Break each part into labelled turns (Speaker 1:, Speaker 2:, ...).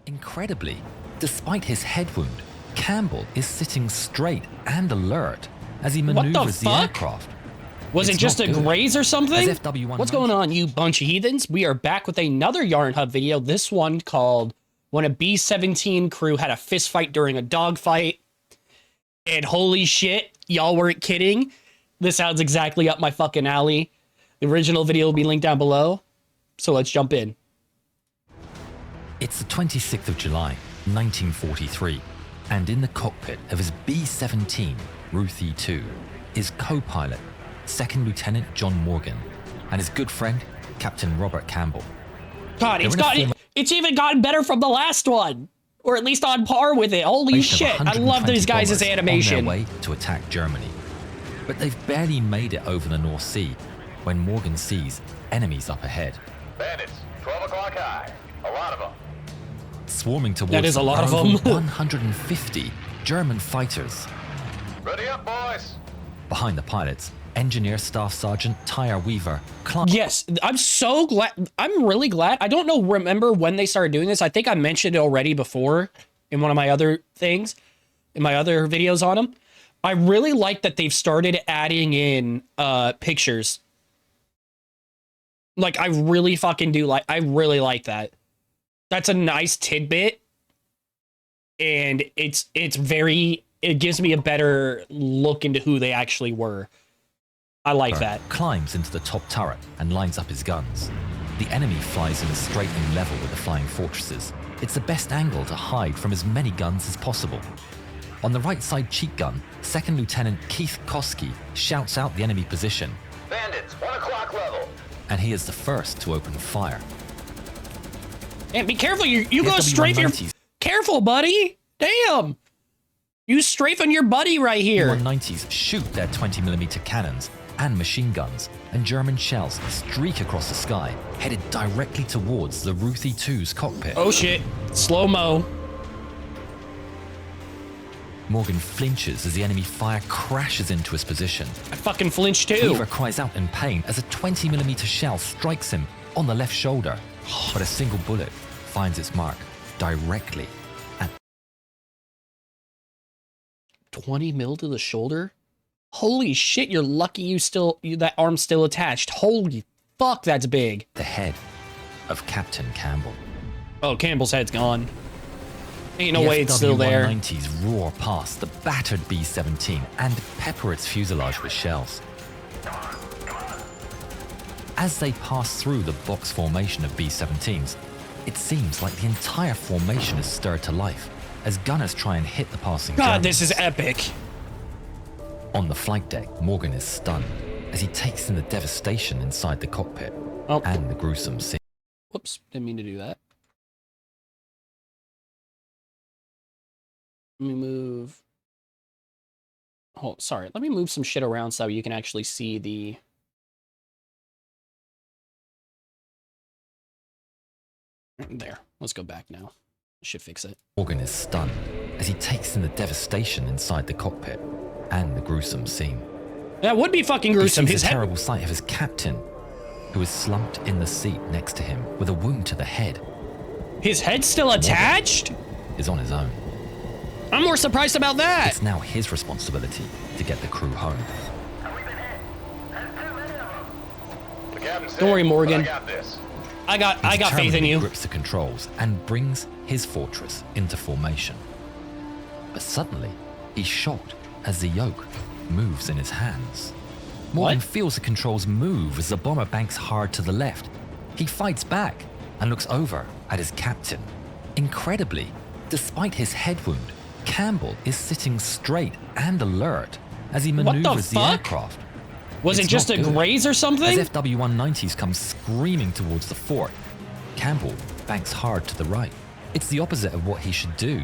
Speaker 1: Incredibly, despite his head wound, Campbell is sitting straight and alert as he maneuvers the aircraft.
Speaker 2: Was it just a graze or something? What's going on, you bunch of heathens? We are back with another Yarn Hub video. This one called when a B-17 crew had a fist fight during a dogfight. And holy shit, y'all weren't kidding. This sounds exactly up my fucking alley. The original video will be linked down below. So let's jump in.
Speaker 1: It's the 26th of July, 1943. And in the cockpit of his B-17, Ruthie 2, is co-pilot, Second Lieutenant John Morgan, and his good friend, Captain Robert Campbell.
Speaker 2: God, it's even gotten better from the last one. Or at least on par with it. Holy shit, I love these guys' animation.
Speaker 1: On their way to attack Germany. But they've barely made it over the North Sea when Morgan sees enemies up ahead.
Speaker 3: Bandits, 12 o'clock high. A lot of them.
Speaker 1: Swarming towards
Speaker 2: that is a lot of them.
Speaker 1: 150 German fighters.
Speaker 3: Ready up, boys.
Speaker 1: Behind the pilots, Engineer Staff Sergeant Tyre Weaver climbs.
Speaker 2: Yes, I'm so glad. I'm really glad. I don't remember when they started doing this. I think I mentioned it already before in one of my other things, in my other videos on them. I really like that they've started adding in pictures. Like, I really fucking do I really like that. That's a nice tidbit. And it gives me a better look into who they actually were. I like that.
Speaker 1: Climbs into the top turret and lines up his guns. The enemy flies in a straightening level with the flying fortresses. It's the best angle to hide from as many guns as possible. On the right side cheek gun, Second Lieutenant Keith Koski shouts out the enemy position.
Speaker 3: Bandits, 1 o'clock level.
Speaker 1: And he is the first to open fire.
Speaker 2: And be careful, you go strafe your... Careful, buddy! Damn! You strafing your buddy right here.
Speaker 1: B-190s shoot their 20mm cannons and machine guns, and German shells streak across the sky, headed directly towards the Ruthie 2's cockpit.
Speaker 2: Oh shit, slow-mo.
Speaker 1: Morgan flinches as the enemy fire crashes into his position.
Speaker 2: I fucking flinched too.
Speaker 1: Weaver cries out in pain as a 20mm shell strikes him on the left shoulder, but a single bullet finds its mark directly at
Speaker 2: 20 mil to the shoulder? Holy shit, you're lucky that arm's still attached. Holy fuck, that's big.
Speaker 1: the head of Captain Campbell.
Speaker 2: Oh, Campbell's head's gone. Ain't no way it's still there.
Speaker 1: B-190s roar past the battered B-17 and pepper its fuselage with shells. As they pass through the box formation of B-17s, it seems like the entire formation is stirred to life as gunners try and hit the passing
Speaker 2: God,
Speaker 1: Germans.
Speaker 2: this is epic.
Speaker 1: On the flight deck, Morgan is stunned as he takes in the devastation inside the cockpit and the gruesome scene.
Speaker 2: Whoops, didn't mean to do that. Let me move. Oh, sorry. Let me move some shit around so you can actually see the... There. Let's go back now. Should fix it.
Speaker 1: Morgan is stunned as he takes in the devastation inside the cockpit and the gruesome scene.
Speaker 2: That would be fucking gruesome.
Speaker 1: He sees a terrible sight of his captain, who is slumped in the seat next to him with a wound to the head.
Speaker 2: His head's still attached?
Speaker 1: Morgan is on his own.
Speaker 2: I'm more surprised about that.
Speaker 1: It's now his responsibility to get the crew home.
Speaker 3: The captain said,
Speaker 2: Don't worry, Morgan.
Speaker 3: I got this.
Speaker 2: I got faith in you.
Speaker 1: He grips the controls and brings his fortress into formation. But suddenly, he's shocked as the yoke moves in his hands. Morgan feels the controls move as the bomber banks hard to the left. He fights back and looks over at his captain. Incredibly, despite his head wound, Campbell is sitting straight and alert as he maneuvers the aircraft.
Speaker 2: Was it just a graze or something?
Speaker 1: As FW-190s come screaming towards the fort, Campbell banks hard to the right. It's the opposite of what he should do.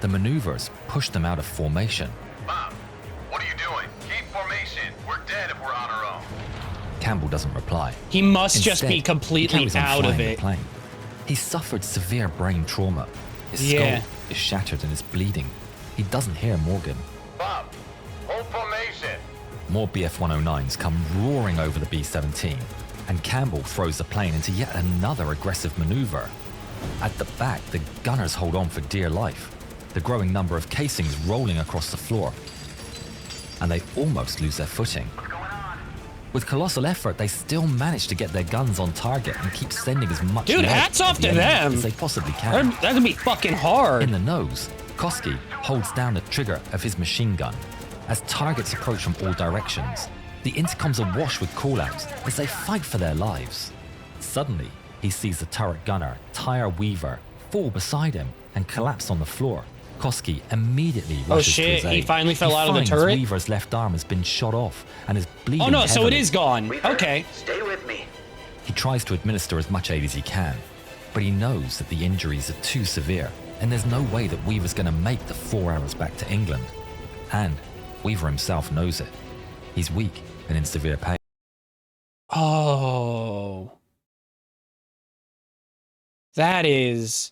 Speaker 1: The maneuvers push them out of formation.
Speaker 3: Bob, what are you doing? Keep formation. We're dead if we're on our own.
Speaker 1: Campbell doesn't reply.
Speaker 2: He must just be completely out of it.
Speaker 1: He suffered severe brain trauma. His skull is shattered and is bleeding. He doesn't hear Morgan.
Speaker 3: Bob, hold formation.
Speaker 1: More BF-109s come roaring over the B-17, and Campbell throws the plane into yet another aggressive maneuver. At the back, the gunners hold on for dear life, the growing number of casings rolling across the floor. And they almost lose their footing. With colossal effort, they still manage to get their guns on target and keep sending as much
Speaker 2: Dude,
Speaker 1: lead
Speaker 2: hats off
Speaker 1: at the
Speaker 2: to
Speaker 1: enemy
Speaker 2: them.
Speaker 1: as they possibly can.
Speaker 2: That could be fucking hard.
Speaker 1: In the nose, Koski holds down the trigger of his machine gun as targets approach from all directions. The intercom's awash with callouts as they fight for their lives. Suddenly, he sees the turret gunner, Tyre Weaver, fall beside him and collapse on the floor. Koski immediately rushes to his aid.
Speaker 2: He finally fell out of the
Speaker 1: finds
Speaker 2: turret?
Speaker 1: Weaver's left arm has been shot off and is bleeding
Speaker 2: Oh no, so it
Speaker 1: heavily.
Speaker 2: is gone.
Speaker 4: Weaver,
Speaker 2: Okay.
Speaker 4: stay with me.
Speaker 1: He tries to administer as much aid as he can, but he knows that the injuries are too severe and there's no way that Weaver's going to make the 4 hours back to England. And Weaver himself knows it. He's weak and in severe pain.
Speaker 2: Oh. That is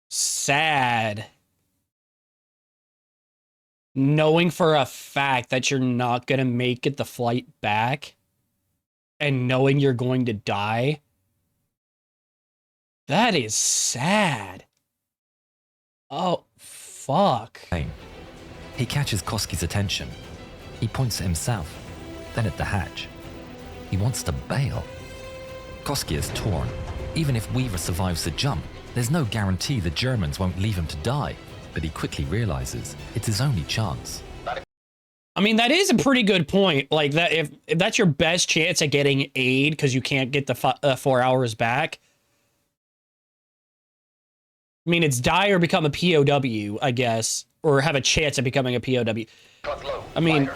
Speaker 2: sad. Knowing for a fact that you're not going to make it the flight back and knowing you're going to die. That is sad. Oh, fuck.
Speaker 1: He catches Koski's attention. He points at himself, then at the hatch. He wants to bail. Koski is torn. Even if Weaver survives the jump, there's no guarantee the Germans won't leave him to die. But he quickly realizes it's his only chance.
Speaker 2: I mean, that is a pretty good point. Like, that if that's your best chance at getting aid because you can't get the 4 hours back. I mean, it's die or become a POW, I guess, or have a chance at becoming a POW. I mean,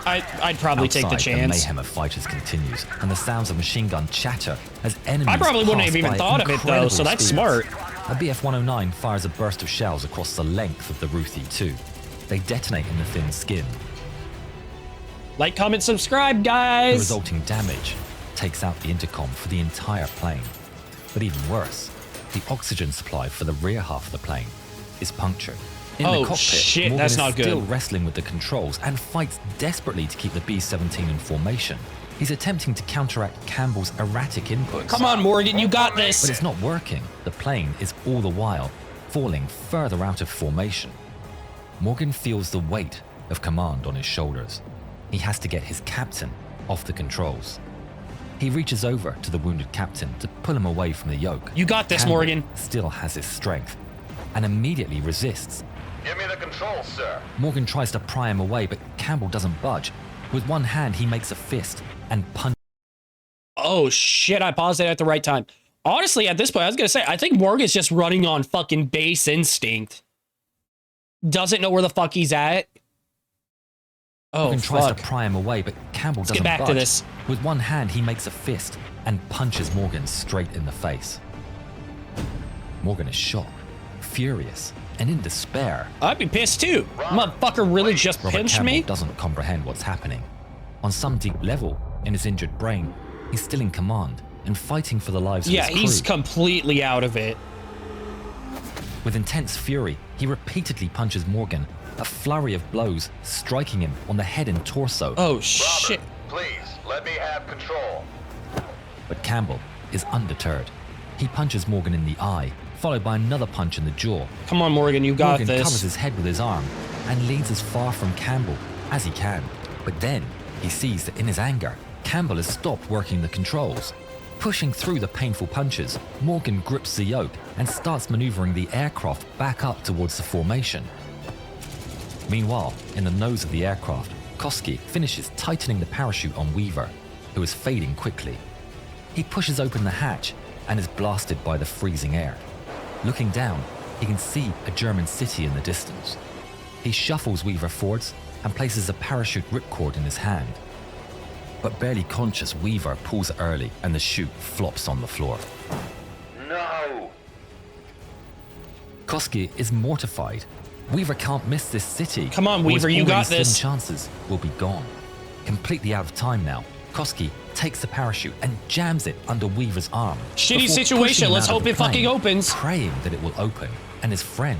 Speaker 2: I'd probably take the
Speaker 1: Outside,
Speaker 2: chance.
Speaker 1: The mayhem of fighters continues, and the sounds of machine gun chatter as enemies
Speaker 2: I probably wouldn't
Speaker 1: pass
Speaker 2: have even
Speaker 1: by
Speaker 2: thought of it, though, so
Speaker 1: incredible
Speaker 2: that's
Speaker 1: speeds.
Speaker 2: smart.
Speaker 1: A BF-109 fires a burst of shells across the length of the Ruthie 2. They detonate in the thin skin.
Speaker 2: Like, comment, subscribe,
Speaker 1: The
Speaker 2: guys.
Speaker 1: resulting damage takes out the intercom for the entire plane. But even worse, the oxygen supply for the rear half of the plane is punctured. In the
Speaker 2: Oh,
Speaker 1: cockpit,
Speaker 2: shit,
Speaker 1: Morgan
Speaker 2: that's
Speaker 1: is
Speaker 2: not good.
Speaker 1: still wrestling with the controls and fights desperately to keep the B-17 in formation. He's attempting to counteract Campbell's erratic inputs.
Speaker 2: Come on, Morgan, you got this.
Speaker 1: But it's not working. The plane is all the while falling further out of formation. Morgan feels the weight of command on his shoulders. He has to get his captain off the controls. He reaches over to the wounded captain to pull him away from the yoke.
Speaker 2: You got this,
Speaker 1: Campbell
Speaker 2: Morgan.
Speaker 1: still has his strength and immediately resists.
Speaker 3: Give me the controls, sir.
Speaker 1: Morgan tries to pry him away, but Campbell doesn't budge. With one hand, he makes a fist and punches.
Speaker 2: Oh, shit, I paused it at the right time. Honestly, at this point, I was going to say, I think Morgan's just running on fucking base instinct. Doesn't know where the fuck he's at. Oh,
Speaker 1: Morgan tries
Speaker 2: fuck.
Speaker 1: to pry him away, but Campbell doesn't
Speaker 2: get back
Speaker 1: budge.
Speaker 2: to this.
Speaker 1: With one hand, he makes a fist and punches Morgan straight in the face. Morgan is shocked, furious, and in despair.
Speaker 2: I'd be pissed too. Motherfucker really just
Speaker 1: Robert
Speaker 2: pinched
Speaker 1: Campbell
Speaker 2: me?
Speaker 1: doesn't comprehend what's happening. On some deep level, in his injured brain, he's still in command and fighting for the lives of
Speaker 2: Yeah,
Speaker 1: his crew.
Speaker 2: he's completely out of it.
Speaker 1: With intense fury, he repeatedly punches Morgan, a flurry of blows striking him on the head and torso.
Speaker 2: Oh, shit.
Speaker 3: Please, let me have control.
Speaker 1: But Campbell is undeterred. He punches Morgan in the eye, followed by another punch in the jaw.
Speaker 2: Come on, Morgan, you got
Speaker 1: Morgan covers
Speaker 2: this.
Speaker 1: his head with his arm and leans as far from Campbell as he can. But then he sees that in his anger, Campbell has stopped working the controls. Pushing through the painful punches, Morgan grips the yoke and starts maneuvering the aircraft back up towards the formation. Meanwhile, in the nose of the aircraft, Koski finishes tightening the parachute on Weaver, who is fading quickly. He pushes open the hatch and is blasted by the freezing air. Looking down, he can see a German city in the distance. He shuffles Weaver forwards and places a parachute ripcord in his hand. But barely conscious, Weaver pulls early and the chute flops on the floor.
Speaker 3: No!
Speaker 1: Koski is mortified. Weaver can't miss this city.
Speaker 2: Come on,
Speaker 1: or his
Speaker 2: Weaver, you got
Speaker 1: already
Speaker 2: this.
Speaker 1: slim chances will be gone. Completely out of time now, Koski takes the parachute and jams it under Weaver's arm.
Speaker 2: Shitty
Speaker 1: before
Speaker 2: situation.
Speaker 1: pushing him
Speaker 2: Let's
Speaker 1: out of
Speaker 2: hope
Speaker 1: the
Speaker 2: it fucking
Speaker 1: plane,
Speaker 2: opens.
Speaker 1: praying that it will open and his friend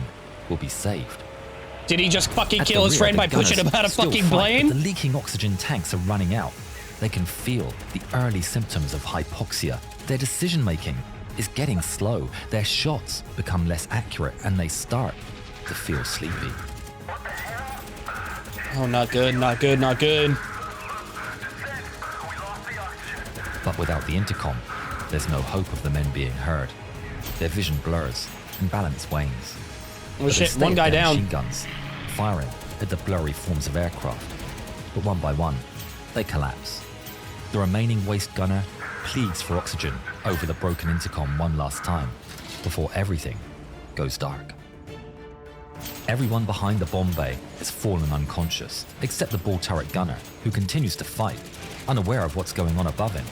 Speaker 1: will be saved.
Speaker 2: Did he just fucking
Speaker 1: At
Speaker 2: kill
Speaker 1: the
Speaker 2: his
Speaker 1: rear,
Speaker 2: friend
Speaker 1: the
Speaker 2: by pushing him
Speaker 1: gunners
Speaker 2: out a
Speaker 1: still
Speaker 2: fucking
Speaker 1: fight,
Speaker 2: plane?
Speaker 1: but the leaking oxygen tanks are running out. They can feel the early symptoms of hypoxia. Their decision-making is getting slow. Their shots become less accurate and they start to feel sleepy.
Speaker 2: Oh, not good, not good, not good.
Speaker 1: But without the intercom, there's no hope of the men being heard. Their vision blurs and balance wanes.
Speaker 2: Oh shit, one guy down.
Speaker 1: Machine guns, firing at the blurry forms of aircraft. But one by one, they collapse. The remaining waste gunner pleads for oxygen over the broken intercom one last time before everything goes dark. Everyone behind the bomb bay has fallen unconscious, except the ball turret gunner, who continues to fight, unaware of what's going on above him.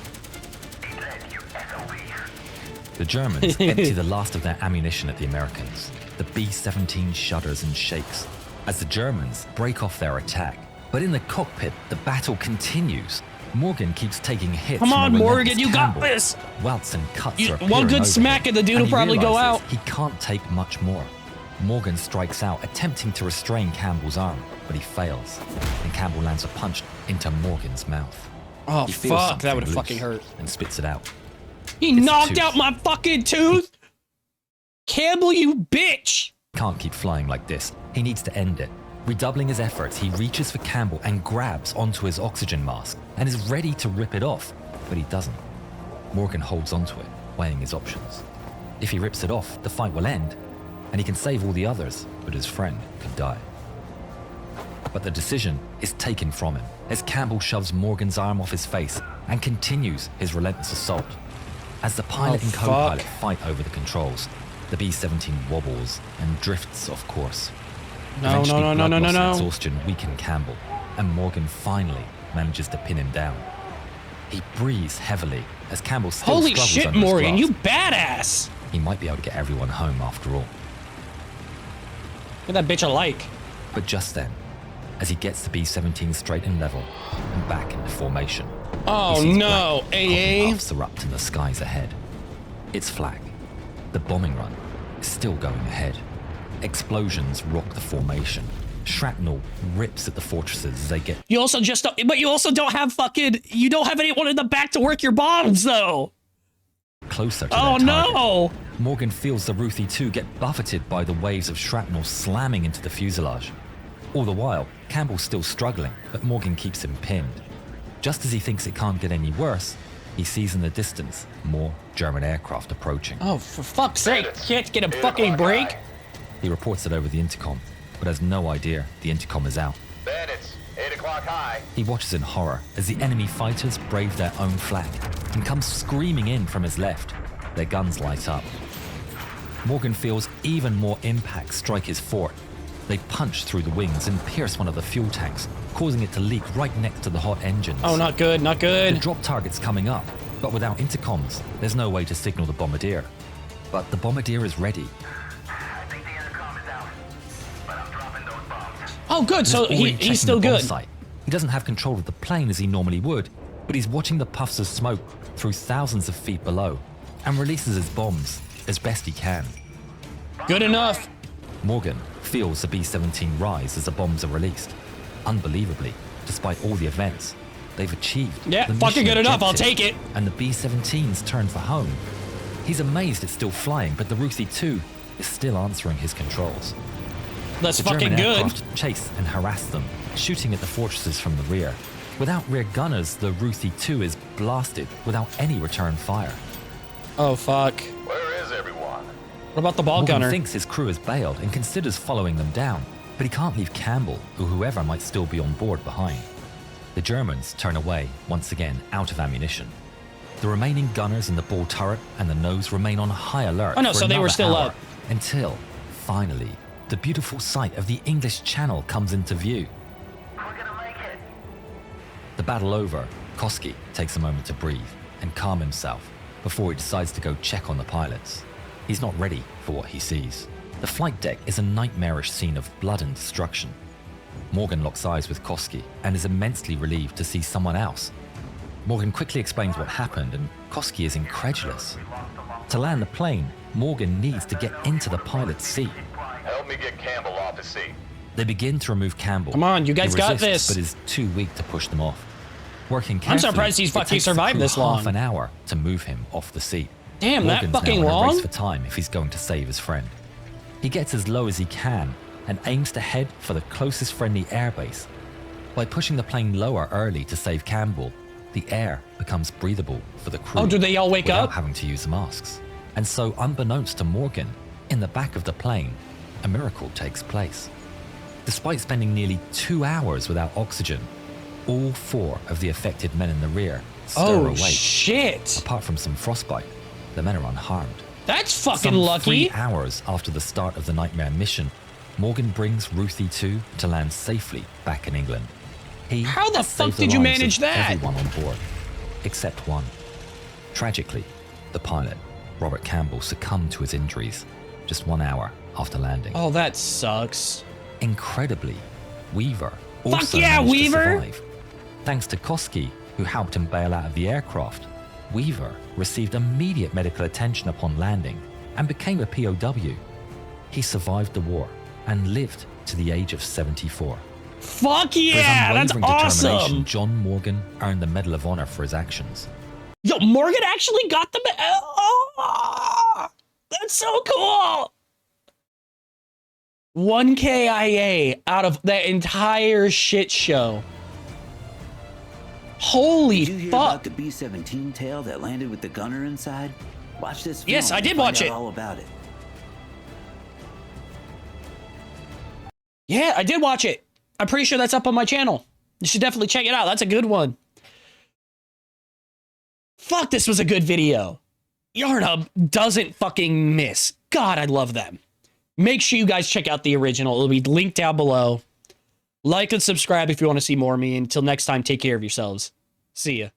Speaker 1: The Germans empty the last of their ammunition at the Americans. The B-17 shudders and shakes as the Germans break off their attack. But in the cockpit, the battle continues. Morgan keeps taking hits.
Speaker 2: Come on, Morgan, you got
Speaker 1: Campbell.
Speaker 2: this.
Speaker 1: Welts and cuts are
Speaker 2: one good
Speaker 1: appearing
Speaker 2: smack
Speaker 1: over
Speaker 2: and the dude
Speaker 1: him,
Speaker 2: will probably go
Speaker 1: realizes
Speaker 2: out.
Speaker 1: He can't take much more. Morgan strikes out, attempting to restrain Campbell's arm, but he fails, and Campbell lands a punch into Morgan's mouth.
Speaker 2: Oh,
Speaker 1: He feels
Speaker 2: fuck,
Speaker 1: something
Speaker 2: that would have
Speaker 1: loose
Speaker 2: fucking hurt.
Speaker 1: and spits it out.
Speaker 2: He
Speaker 1: It's
Speaker 2: knocked
Speaker 1: tooth.
Speaker 2: out my fucking tooth! Campbell, you bitch!
Speaker 1: Can't keep flying like this. He needs to end it. Redoubling his efforts, he reaches for Campbell and grabs onto his oxygen mask and is ready to rip it off, but he doesn't. Morgan holds onto it, weighing his options. If he rips it off, the fight will end, and he can save all the others, but his friend could die. But the decision is taken from him as Campbell shoves Morgan's arm off his face and continues his relentless assault. As the pilot and co-pilot fight over the controls, the B-17 wobbles and drifts off course.
Speaker 2: No, no, no, no, no, no,
Speaker 1: And
Speaker 2: no.
Speaker 1: exhaustion weaken Campbell, and Morgan finally manages to pin him down. He breathes heavily as Campbell still
Speaker 2: Holy
Speaker 1: struggles
Speaker 2: shit,
Speaker 1: under his
Speaker 2: Morgan, you
Speaker 1: grasp.
Speaker 2: badass!
Speaker 1: He might be able to get everyone home after all.
Speaker 2: Look at that bitch alike.
Speaker 1: But just then, as he gets the B-17 straight and level and back into formation,
Speaker 2: Oh
Speaker 1: he sees
Speaker 2: no,
Speaker 1: black cotton
Speaker 2: AA.
Speaker 1: puffs erupt in the skies ahead. It's flak. The bombing run is still going ahead. Explosions rock the formation. Shrapnel rips at the fortresses as they get
Speaker 2: You also just don't, but you also don't have you don't have anyone in the back to work your bombs though.
Speaker 1: closer to
Speaker 2: Oh
Speaker 1: their target.
Speaker 2: no!
Speaker 1: Morgan feels the Ruthie 2 get buffeted by the waves of shrapnel slamming into the fuselage. All the while, Campbell's still struggling, but Morgan keeps him pinned. Just as he thinks it can't get any worse, he sees in the distance more German aircraft approaching.
Speaker 2: Oh, for fuck's sake, can't get a fucking break?
Speaker 1: He reports it over the intercom, but has no idea the intercom is out.
Speaker 3: Bandits, 8 o'clock high.
Speaker 1: He watches in horror as the enemy fighters brave their own flak and come screaming in from his left. Their guns light up. Morgan feels even more impact strike his fort. They punch through the wings and pierce one of the fuel tanks, causing it to leak right next to the hot engines.
Speaker 2: Oh, not good, not
Speaker 1: The
Speaker 2: good.
Speaker 1: drop target's coming up, but without intercoms, there's no way to signal the bombardier. But the bombardier is ready.
Speaker 3: I think the intercom is out, but I'm dropping those bombs.
Speaker 2: Oh, good, so
Speaker 1: He's already checking
Speaker 2: he's still
Speaker 1: the bomb
Speaker 2: good.
Speaker 1: site. He doesn't have control of the plane as he normally would, but he's watching the puffs of smoke through thousands of feet below and releases his bombs as best he can.
Speaker 2: Good enough.
Speaker 1: Morgan feels the B-17 rise as the bombs are released. Unbelievably, despite all the events, they've achieved
Speaker 2: Yeah,
Speaker 1: the
Speaker 2: fucking
Speaker 1: mission
Speaker 2: good enough, I'll
Speaker 1: objective,
Speaker 2: take it.
Speaker 1: And the B-17's turn for home. He's amazed it's still flying, but the Ruthie 2 is still answering his controls.
Speaker 2: That's
Speaker 1: The
Speaker 2: fucking
Speaker 1: German
Speaker 2: good.
Speaker 1: aircraft chase and harass them, shooting at the fortresses from the rear. Without rear gunners, the Ruthie 2 is blasted without any return fire.
Speaker 2: Oh, fuck.
Speaker 3: Where is everyone?
Speaker 2: What about the ball
Speaker 1: Morgan
Speaker 2: gunner?
Speaker 1: thinks his crew has bailed and considers following them down, but he can't leave Campbell or whoever might still be on board behind. The Germans turn away, once again, out of ammunition. The remaining gunners in the ball turret and the nose remain on high alert.
Speaker 2: Oh, no,
Speaker 1: for
Speaker 2: so they were
Speaker 1: another
Speaker 2: still
Speaker 1: hour,
Speaker 2: up.
Speaker 1: Until, finally, the beautiful sight of the English Channel comes into view.
Speaker 3: We're gonna make it.
Speaker 1: The battle over, Koski takes a moment to breathe and calm himself before he decides to go check on the pilots. He's not ready for what he sees. The flight deck is a nightmarish scene of blood and destruction. Morgan locks eyes with Koski and is immensely relieved to see someone else. Morgan quickly explains what happened and Koski is incredulous. To land the plane, Morgan needs to get into the pilot's seat.
Speaker 3: Help me get Campbell off his seat.
Speaker 1: They begin to remove Campbell.
Speaker 2: Come on, you guys
Speaker 1: He
Speaker 2: got
Speaker 1: resists,
Speaker 2: this.
Speaker 1: But is too weak to push them off. Working
Speaker 2: I'm
Speaker 1: carefully,
Speaker 2: surprised he's
Speaker 1: it
Speaker 2: fucking
Speaker 1: takes the
Speaker 2: survived
Speaker 1: crew
Speaker 2: this long.
Speaker 1: half an hour to move him off the seat.
Speaker 2: Damn,
Speaker 1: Morgan's
Speaker 2: that fucking
Speaker 1: now in a
Speaker 2: long?
Speaker 1: race for time if he's going to save his friend. He gets as low as he can and aims to head for the closest friendly airbase. By pushing the plane lower early to save Campbell, the air becomes breathable for the crew.
Speaker 2: Oh, do they all wake
Speaker 1: without
Speaker 2: up?
Speaker 1: having to use masks. And so, unbeknownst to Morgan, in the back of the plane, a miracle takes place. Despite spending nearly 2 hours without oxygen, all 4 of the affected men in the rear stir awake.
Speaker 2: Shit.
Speaker 1: Apart from some frostbite, the men are unharmed.
Speaker 2: That's fucking
Speaker 1: Some
Speaker 2: lucky.
Speaker 1: 3 hours after the start of the nightmare mission, Morgan brings Ruthie 2 to land safely back in England. He
Speaker 2: How the fuck
Speaker 1: saved the
Speaker 2: did you
Speaker 1: lives
Speaker 2: manage
Speaker 1: of
Speaker 2: that?
Speaker 1: Everyone on board, except one. Tragically, the pilot, Robert Campbell, succumbed to his injuries just 1 hour after landing.
Speaker 2: Oh, that sucks.
Speaker 1: Incredibly, Weaver also
Speaker 2: yeah,
Speaker 1: managed
Speaker 2: Weaver!
Speaker 1: to survive. Thanks to Koski, who helped him bail out of the aircraft, Weaver received immediate medical attention upon landing and became a POW. He survived the war and lived to the age of 74.
Speaker 2: Fuck
Speaker 1: For his
Speaker 2: yeah, that's
Speaker 1: unwavering determination,
Speaker 2: awesome.
Speaker 1: John Morgan earned the Medal of Honor for his actions.
Speaker 2: Yo, Morgan actually got the... Oh, that's so cool. 1 KIA out of that entire shit show. Holy
Speaker 4: Did you hear
Speaker 2: fuck.
Speaker 4: about the B-17 tail that landed with the gunner inside? Watch this film.
Speaker 2: Yes, I did
Speaker 4: and
Speaker 2: watch
Speaker 4: find
Speaker 2: it.
Speaker 4: out all about it.
Speaker 2: Yeah, I did watch it. I'm pretty sure that's up on my channel. You should definitely check it out. That's a good one. Fuck, this was a good video. Yarnhub doesn't fucking miss. God, I love them. Make sure you guys check out the original. It'll be linked down below. Like and subscribe if you want to see more of me. Until next time, take care of yourselves. See ya.